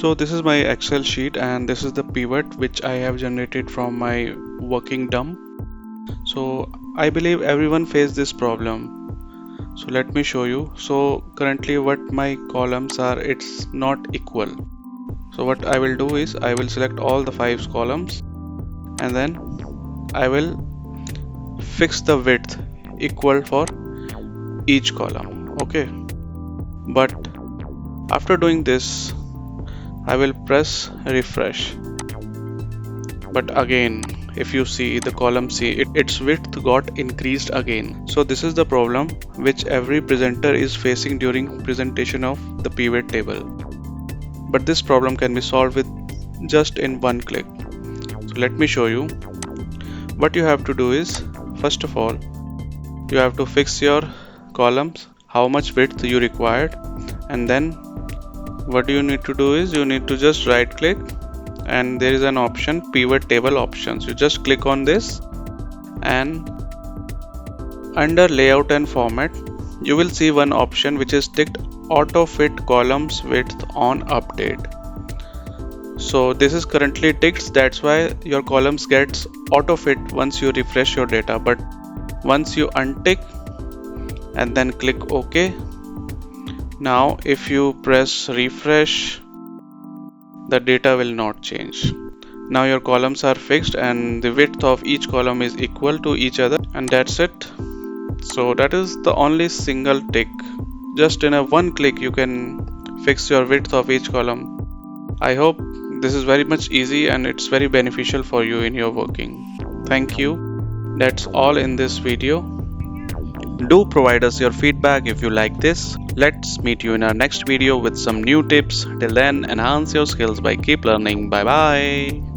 So this is my Excel sheet and this is the pivot which I have generated from my working DOM. So I believe everyone faced this problem. So let me show you. So currently what my columns are, it's not equal. So what I will do is I will select all the 5 columns and then I will fix the width equal for each column. Okay. But after doing this, I will press refresh. But again, if you see the column C, its width got increased again. So this is the problem which every presenter is facing during presentation of the pivot table. But this problem can be solved with just in one click. So let me show you. What you have to do is, first of all, you have to fix your columns, how much width you required, and then what you need to do is you need to just right click and there is an option pivot table options. You just click on this and under layout and format you will see one option which is ticked auto fit columns width on update. So this is currently ticked, that's why your columns gets auto fit once you refresh your data, but once you untick and then click OK, now if you press refresh, the data will not change. Now your columns are fixed and the width of each column is equal to each other, and that's it. So that is the only single tick. Just in a one click you can fix your width of each column. I hope this is very much easy and it's very beneficial for you in your working. Thank you. That's all in this video. Do provide us your feedback if you like this. Let's meet you in our next video with some new tips. Till then, enhance your skills by keep learning. Bye bye.